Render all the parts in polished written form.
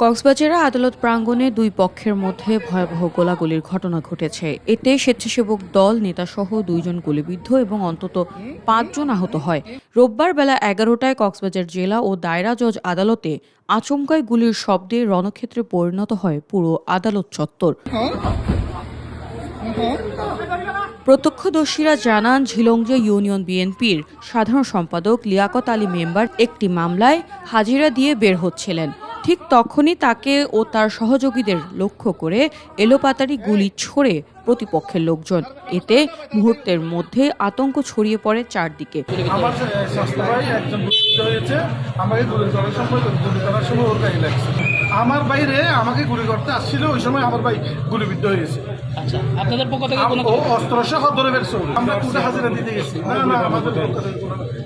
কক্সবাজারে আদালত প্রাঙ্গণে দুই পক্ষের মধ্যে ভয়াবহ গোলাগুলির ঘটনা ঘটেছে। এতে স্বেচ্ছাসেবক দল নেতাসহ 2 জন গুলিবিদ্ধ এবং অন্তত 5 জন আহত হয়। রোববার বেলা 11টায় কক্সবাজার জেলা ও দায়রা জজ আদালতে আচমকাই গুলির শব্দে রণক্ষেত্রে পরিণত হয় পুরো আদালত চত্বর। প্রত্যক্ষদর্শীরা জানান, ঝিলংজা ইউনিয়ন বিএনপির সাধারণ সম্পাদক লিয়াকত আলী মেম্বার একটি মামলায় হাজিরা দিয়ে বের হচ্ছিলেন। ঠিক তখনই তাকে ও তার সহযোগীদের লক্ষ্য করে এলোপাতাড়ি গুলি ছোড়ে প্রতিপক্ষের লোকজন। এতে মুহূর্তের মধ্যে আতঙ্ক ছড়িয়ে পড়ে চারদিকে। আমার স্বাস্থ্য ভাই একজন হয়েছে, আমাকে গুলি করার সময় ওর গায়ে লাগছে। আমার বাইরে আমাকে গুলি করতে আসছিল, ওই সময় আমার ভাই গুলিবিদ্ধ হয়েছে। আচ্ছা, আপনাদের পক্ষ থেকে ও অস্ত্র সহ ধরে ফেলছে। আমরা কোর্টে হাজিরা দিতে গেছি। না আমাদের পক্ষ থেকে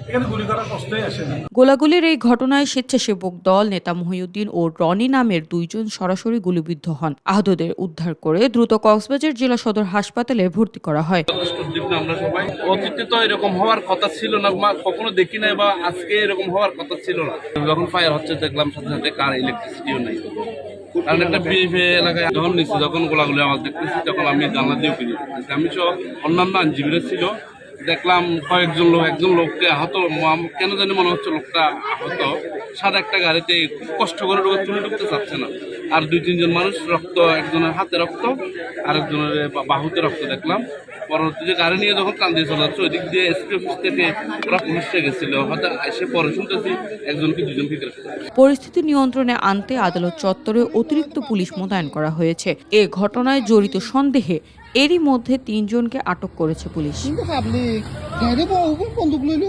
এখানে গুলি করার কষ্টই আসে না। গোলাগুলির এই ঘটনায় স্বেচ্ছাসেবক দল নেতা মহিউদ্দিন ও রনি নামের 2 জন সরাসরি গুলিবিদ্ধ হন। আহতদের উদ্ধার করে দ্রুত কক্সবাজার জেলা সদর হাসপাতালে ভর্তি করা হয়। আমরা সবাই অতীতে তো এরকম হওয়ার কথা ছিল না, কখনো দেখি নাই, বা আজকে এরকম হওয়ার কথা ছিল না। যখন ফায়ার হচ্ছে দেখলাম সাথে সাথে কার ইলেকট্রিসিটিও নাই, কারণ একটা বিএফএ এলাকায় যখন নিচ্ছে, যখন গোলাগুলি আমার দেখতেছি, তখন আমি জানলা দিয়ে ফিরে যেতেছি। আমি সহ অন্যান্য আইনজীবীরা ছিল, দেখলাম কয়েকজন লোক, একজন লোককে আহত, কেন জানি মনে হচ্ছে লোকটা আহত। সাদা একটা গাড়িতে খুব কষ্ট করে তুলে ঢুকতে চাচ্ছে না। আর 2-3 জন মানুষ রক্ত, একজনের হাতে রক্ত, আরেকজনের বাহুতে রক্ত দেখলাম। পরবর্তীতে গাড়ি নিয়ে যখন কান দিয়ে চলে যাচ্ছে, ওই দিক দিয়ে এসপি অফিস থেকে ওরা পুলিশে গেছিল, হয়তো এসে পরে শুনতেছি 1 কি 2 জনকে গ্রেফতার। পরিস্থিতি নিয়ন্ত্রণে আনতে আদালত চত্বরে অতিরিক্ত পুলিশ মোতায়েন করা হয়েছে। এ ঘটনায় জড়িত সন্দেহে এরই মধ্যে 3 জনকে আটক করেছে পুলিশ। বন্দুক লইল